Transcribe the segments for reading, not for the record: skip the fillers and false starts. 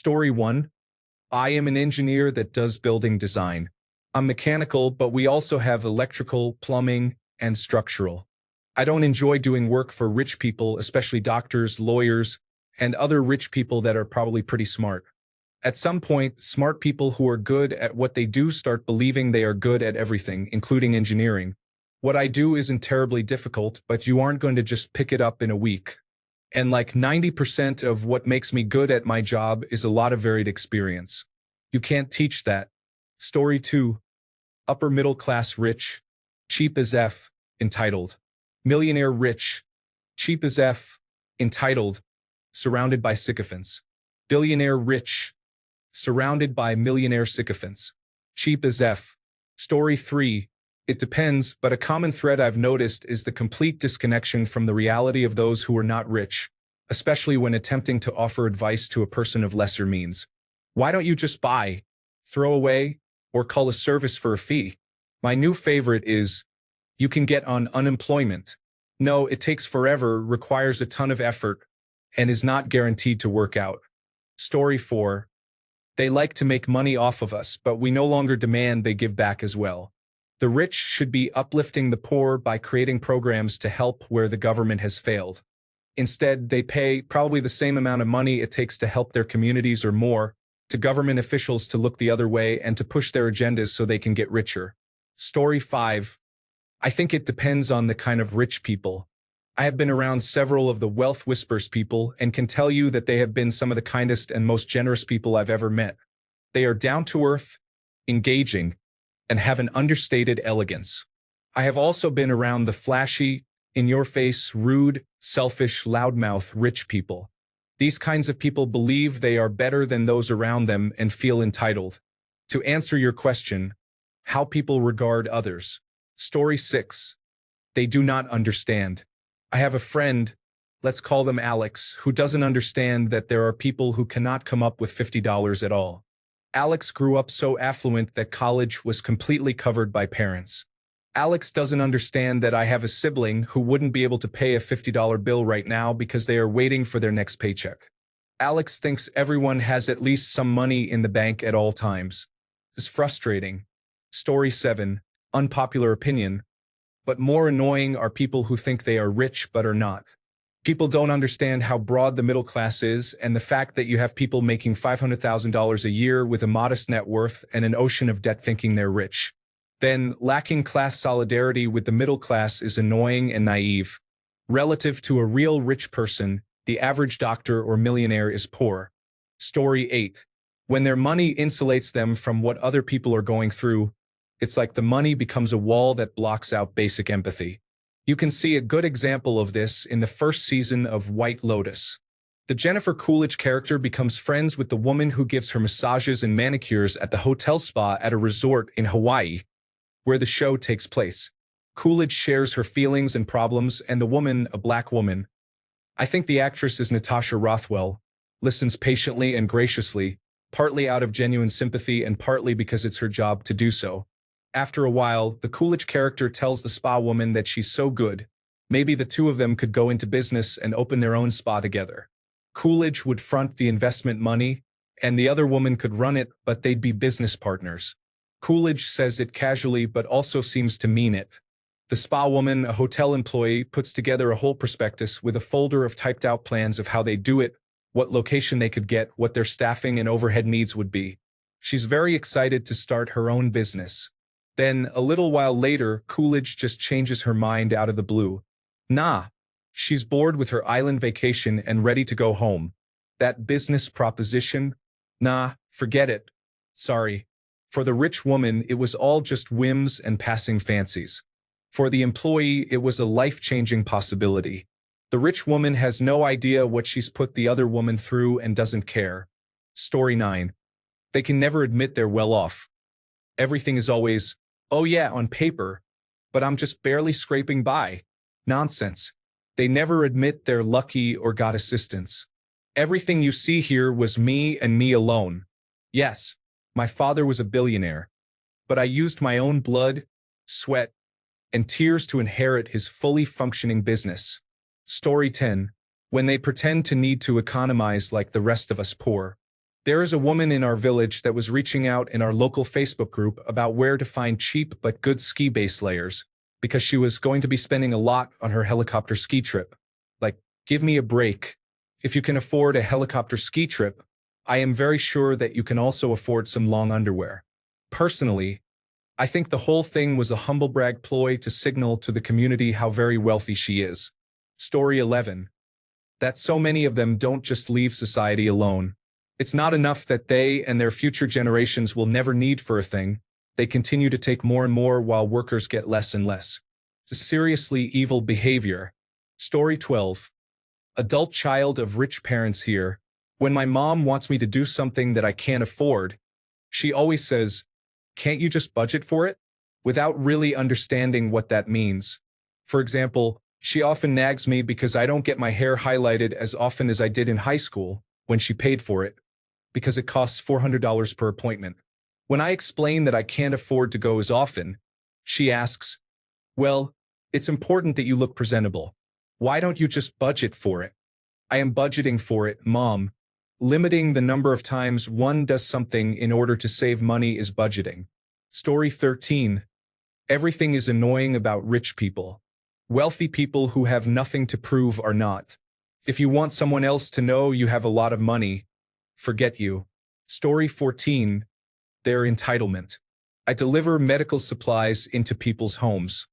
Story 1. I am an engineer that does building design. I'm mechanical, but we also have electrical, plumbing, and structural. I don't enjoy doing work for rich people, especially doctors, lawyers, and other rich people that are probably pretty smart. At some point, smart people who are good at what they do start believing they are good at everything, including engineering. What I do isn't terribly difficult, but you aren't going to just pick it up in a week. And like 90% of what makes me good at my job is a lot of varied experience. You can't teach that. Story 2. Upper middle class rich, cheap as F, entitled. Millionaire rich, cheap as F, entitled, surrounded by sycophants. Billionaire rich, surrounded by millionaire sycophants. Cheap as F. Story 3. It depends, but a common thread I've noticed is the complete disconnection from the reality of those who are not rich, especially when attempting to offer advice to a person of lesser means. Why don't you just buy, throw away, or call a service for a fee? My new favorite is, you can get on unemployment. No, it takes forever, requires a ton of effort, and is not guaranteed to work out. Story 4. They like to make money off of us, but we no longer demand they give back as well. The rich should be uplifting the poor by creating programs to help where the government has failed. Instead, they pay probably the same amount of money it takes to help their communities or more to government officials to look the other way and to push their agendas so they can get richer. Story 5. I think it depends on the kind of rich people. I have been around several of the wealth whispers people and can tell you that they have been some of the kindest and most generous people I've ever met. They are down to earth, engaging, and have an understated elegance. I have also been around the flashy, in-your-face, rude, selfish, loudmouth, rich people. These kinds of people believe they are better than those around them and feel entitled. To answer your question, how people regard others. Story 6. They do not understand. I have a friend, let's call them Alex, who doesn't understand that there are people who cannot come up with $50 at all. Alex grew up so affluent that college was completely covered by parents. Alex doesn't understand that I have a sibling who wouldn't be able to pay a $50 bill right now because they are waiting for their next paycheck. Alex thinks everyone has at least some money in the bank at all times. It's frustrating. Story 7. Unpopular opinion. But more annoying are people who think they are rich but are not. People don't understand how broad the middle class is and the fact that you have people making $500,000 a year with a modest net worth and an ocean of debt thinking they're rich. Then, lacking class solidarity with the middle class is annoying and naive. Relative to a real rich person, the average doctor or millionaire is poor. Story 8. When their money insulates them from what other people are going through, it's like the money becomes a wall that blocks out basic empathy. You can see a good example of this in the first season of White Lotus. The Jennifer Coolidge character becomes friends with the woman who gives her massages and manicures at the hotel spa at a resort in Hawaii, where the show takes place. Coolidge shares her feelings and problems, and the woman, a black woman, I think the actress is Natasha Rothwell, listens patiently and graciously, partly out of genuine sympathy and partly because it's her job to do so. After a while, the Coolidge character tells the spa woman that she's so good, maybe the two of them could go into business and open their own spa together. Coolidge would front the investment money, and the other woman could run it, but they'd be business partners. Coolidge says it casually but also seems to mean it. The spa woman, a hotel employee, puts together a whole prospectus with a folder of typed out plans of how they do it, what location they could get, what their staffing and overhead needs would be. She's very excited to start her own business. Then, a little while later, Coolidge just changes her mind out of the blue. Nah, she's bored with her island vacation and ready to go home. That business proposition? Nah, forget it. Sorry. For the rich woman, it was all just whims and passing fancies. For the employee, it was a life-changing possibility. The rich woman has no idea what she's put the other woman through and doesn't care. Story 9. They can never admit they're well off. Everything is always, oh yeah, on paper, but I'm just barely scraping by. Nonsense. They never admit they're lucky or got assistance. Everything you see here was me and me alone. Yes, my father was a billionaire, but I used my own blood, sweat, and tears to inherit his fully functioning business. Story 10. When they pretend to need to economize like the rest of us poor. There is a woman in our village that was reaching out in our local Facebook group about where to find cheap but good ski base layers because she was going to be spending a lot on her helicopter ski trip. Like, give me a break. If you can afford a helicopter ski trip, I am very sure that you can also afford some long underwear. Personally, I think the whole thing was a humble brag ploy to signal to the community how very wealthy she is. Story 11. That so many of them don't just leave society alone. It's not enough that they and their future generations will never need for a thing. They continue to take more and more while workers get less and less. It's seriously evil behavior. Story 12. Adult child of rich parents here. When my mom wants me to do something that I can't afford, she always says, "Can't you just budget for it?" Without really understanding what that means. For example, she often nags me because I don't get my hair highlighted as often as I did in high school when she paid for it, because it costs $400 per appointment. When I explain that I can't afford to go as often, she asks, "Well, it's important that you look presentable. Why don't you just budget for it?" I am budgeting for it, Mom. Limiting the number of times one does something in order to save money is budgeting. Story 13. Everything is annoying about rich people. Wealthy people who have nothing to prove are not. If you want someone else to know you have a lot of money, forget you. Story 14. Their entitlement. I deliver medical supplies into people's homes.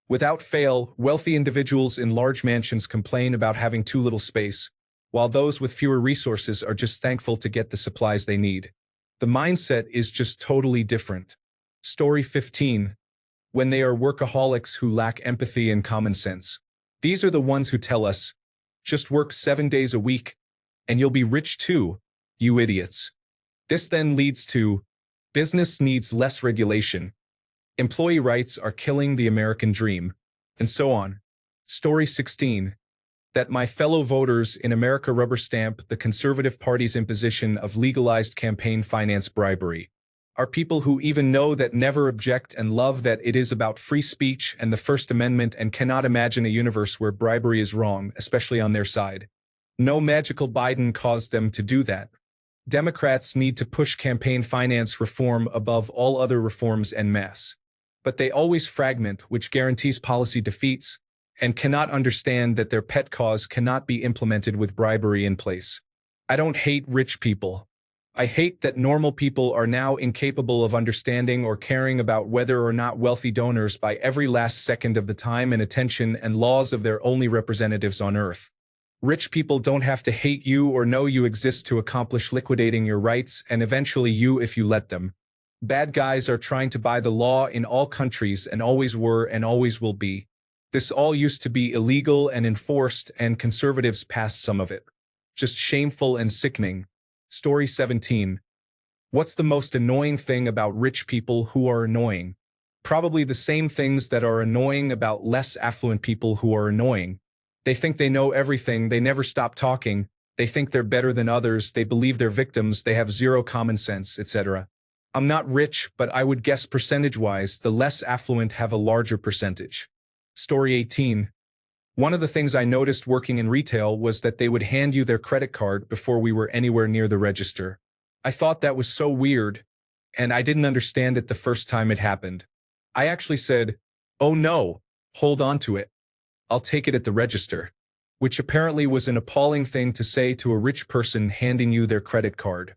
Without fail, wealthy individuals in large mansions complain about having too little space, while those with fewer resources are just thankful to get the supplies they need. The mindset is just totally different. Story 15. When they are workaholics who lack empathy and common sense. These are the ones who tell us, "Just work 7 days a week, and you'll be rich too, you idiots." This then leads to, business needs less regulation, employee rights are killing the American dream, and so on. Story 16. That my fellow voters in America rubber stamp the Conservative Party's imposition of legalized campaign finance bribery are people who even know that, never object, and love that it is about free speech and the First Amendment, and cannot imagine a universe where bribery is wrong, especially on their side. No magical Biden caused them to do that. Democrats need to push campaign finance reform above all other reforms en masse. But they always fragment, which guarantees policy defeats, and cannot understand that their pet cause cannot be implemented with bribery in place. I don't hate rich people. I hate that normal people are now incapable of understanding or caring about whether or not wealthy donors buy every last second of the time and attention and laws of their only representatives on earth. Rich people don't have to hate you or know you exist to accomplish liquidating your rights, and eventually you if you let them. Bad guys are trying to buy the law in all countries and always were and always will be. This all used to be illegal and enforced, and conservatives passed some of it. Just shameful and sickening. Story 17. What's the most annoying thing about rich people who are annoying? Probably the same things that are annoying about less affluent people who are annoying. They think they know everything, they never stop talking, they think they're better than others, they believe they're victims, they have zero common sense, etc. I'm not rich, but I would guess percentage-wise, the less affluent have a larger percentage. Story 18. One of the things I noticed working in retail was that they would hand you their credit card before we were anywhere near the register. I thought that was so weird, and I didn't understand it the first time it happened. I actually said, "Oh no, hold on to it. I'll take it at the register," which apparently was an appalling thing to say to a rich person handing you their credit card.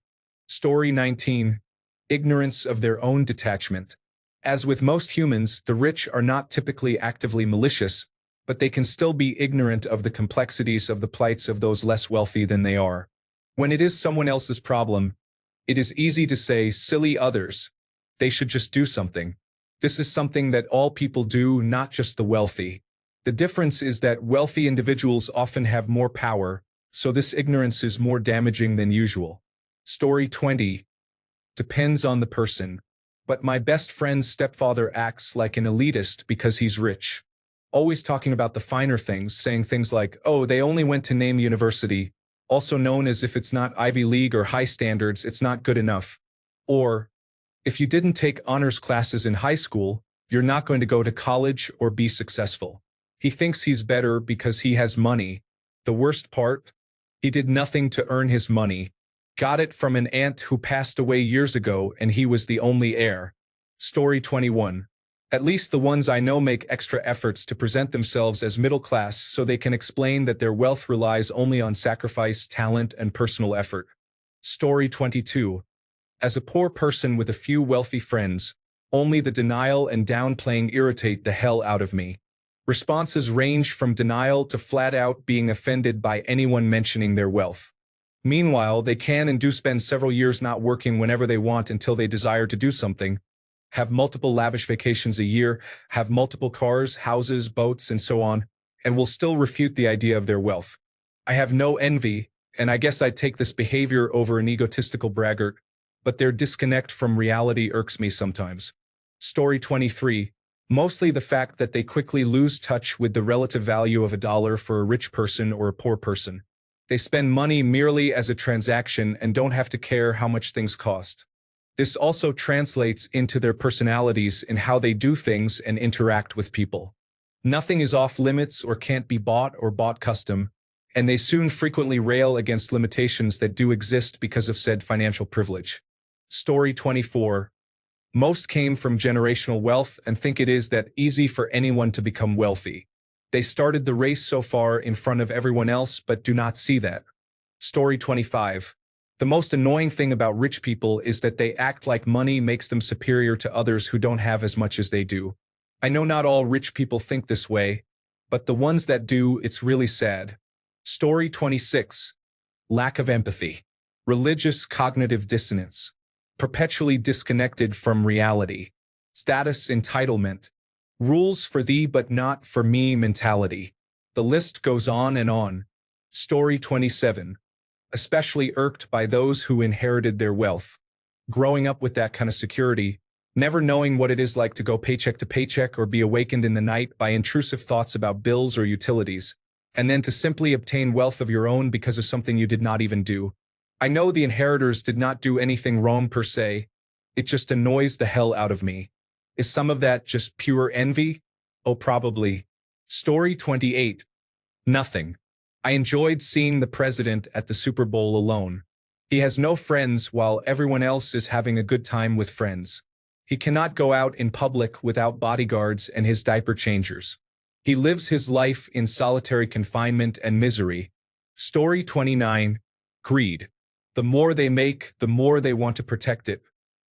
Story 19. Ignorance of their own detachment. As with most humans, the rich are not typically actively malicious, but they can still be ignorant of the complexities of the plights of those less wealthy than they are. When it is someone else's problem, it is easy to say, "Silly others. They should just do something." This is something that all people do, not just the wealthy. The difference is that wealthy individuals often have more power, so this ignorance is more damaging than usual. Story 20. Depends on the person. But my best friend's stepfather acts like an elitist because he's rich. Always talking about the finer things, saying things like, "Oh, they only went to name university," also known as if it's not Ivy League or high standards, it's not good enough. Or, if you didn't take honors classes in high school, you're not going to go to college or be successful. He thinks he's better because he has money. The worst part? He did nothing to earn his money. Got it from an aunt who passed away years ago and he was the only heir. Story 21. At least the ones I know make extra efforts to present themselves as middle class so they can explain that their wealth relies only on sacrifice, talent, and personal effort. Story 22. As a poor person with a few wealthy friends, only the denial and downplaying irritate the hell out of me. Responses range from denial to flat out being offended by anyone mentioning their wealth. Meanwhile, they can and do spend several years not working whenever they want until they desire to do something, have multiple lavish vacations a year, have multiple cars, houses, boats, and so on, and will still refute the idea of their wealth. I have no envy, and I guess I'd take this behavior over an egotistical braggart, but their disconnect from reality irks me sometimes. Story 23. Mostly the fact that they quickly lose touch with the relative value of a dollar for a rich person or a poor person. They spend money merely as a transaction and don't have to care how much things cost. This also translates into their personalities in how they do things and interact with people. Nothing is off limits or can't be bought or bought custom, and they soon frequently rail against limitations that do exist because of said financial privilege. Story 24. Most came from generational wealth and think it is that easy for anyone to become wealthy. They started the race so far in front of everyone else but do not see that. Story 25. The most annoying thing about rich people is that they act like money makes them superior to others who don't have as much as they do. I know not all rich people think this way, but the ones that do, it's really sad. Story 26. Lack of empathy. Religious cognitive dissonance. Perpetually disconnected from reality. Status entitlement. Rules for thee but not for me mentality. The list goes on and on. Story 27. Especially irked by those who inherited their wealth. Growing up with that kind of security, never knowing what it is like to go paycheck to paycheck or be awakened in the night by intrusive thoughts about bills or utilities, and then to simply obtain wealth of your own because of something you did not even do. I know the inheritors did not do anything wrong per se, it just annoys the hell out of me. Is some of that just pure envy? Oh, probably. Story 28. Nothing. I enjoyed seeing the president at the Super Bowl alone. He has no friends while everyone else is having a good time with friends. He cannot go out in public without bodyguards and his diaper changers. He lives his life in solitary confinement and misery. Story 29. Greed. The more they make, the more they want to protect it.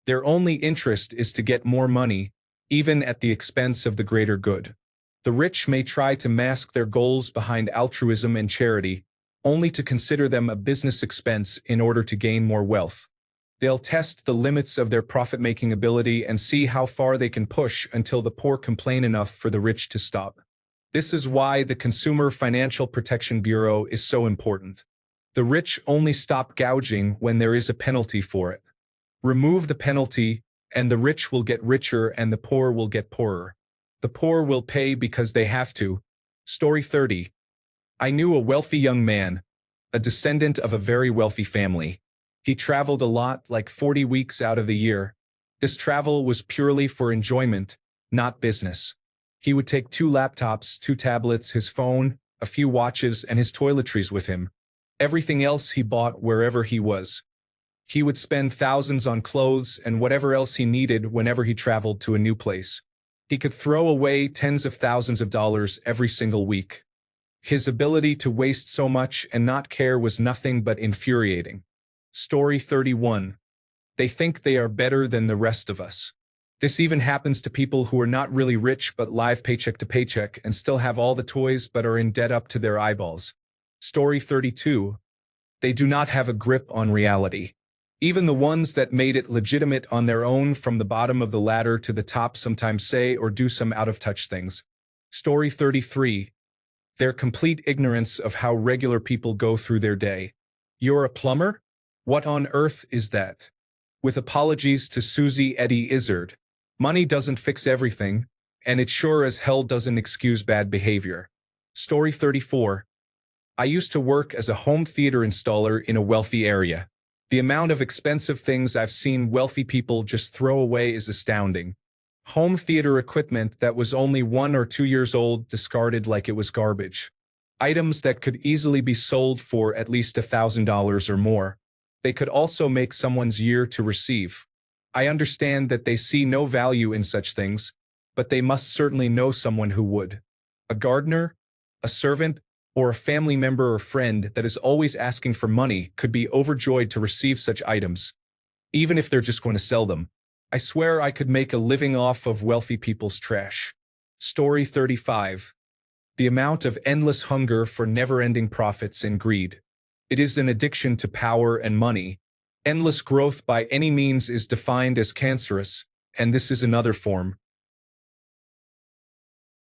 Their only interest is to get more money, even at the expense of the greater good. The rich may try to mask their goals behind altruism and charity, only to consider them a business expense in order to gain more wealth. They'll test the limits of their profit-making ability and see how far they can push until the poor complain enough for the rich to stop. This is why the Consumer Financial Protection Bureau is so important. The rich only stop gouging when there is a penalty for it. Remove the penalty, and the rich will get richer and the poor will get poorer. The poor will pay because they have to. Story 30. I knew a wealthy young man, a descendant of a very wealthy family. He traveled a lot, like 40 weeks out of the year. This travel was purely for enjoyment, not business. He would take 2 laptops, 2 tablets, his phone, a few watches, and his toiletries with him. Everything else he bought wherever he was. He would spend thousands on clothes and whatever else he needed whenever he traveled to a new place. He could throw away tens of thousands of dollars every single week. His ability to waste so much and not care was nothing but infuriating. Story 31. They think they are better than the rest of us. This even happens to people who are not really rich but live paycheck to paycheck and still have all the toys but are in debt up to their eyeballs. Story 32. They do not have a grip on reality. Even the ones that made it legitimate on their own from the bottom of the ladder to the top sometimes say or do some out-of-touch things. Story 33. Their complete ignorance of how regular people go through their day. You're a plumber? What on earth is that? With apologies to Susie Eddie Izzard, money doesn't fix everything, and it sure as hell doesn't excuse bad behavior. Story 34. I used to work as a home theater installer in a wealthy area. The amount of expensive things I've seen wealthy people just throw away is astounding. Home theater equipment that was only 1 or 2 years old discarded like it was garbage. Items that could easily be sold for at least $1,000 or more. They could also make someone's year to receive. I understand that they see no value in such things, but they must certainly know someone who would. A gardener, a servant, or a family member or friend that is always asking for money could be overjoyed to receive such items, even if they're just going to sell them. I swear I could make a living off of wealthy people's trash. Story 35. The amount of endless hunger for never-ending profits and greed. It is an addiction to power and money. Endless growth by any means is defined as cancerous, and this is another form.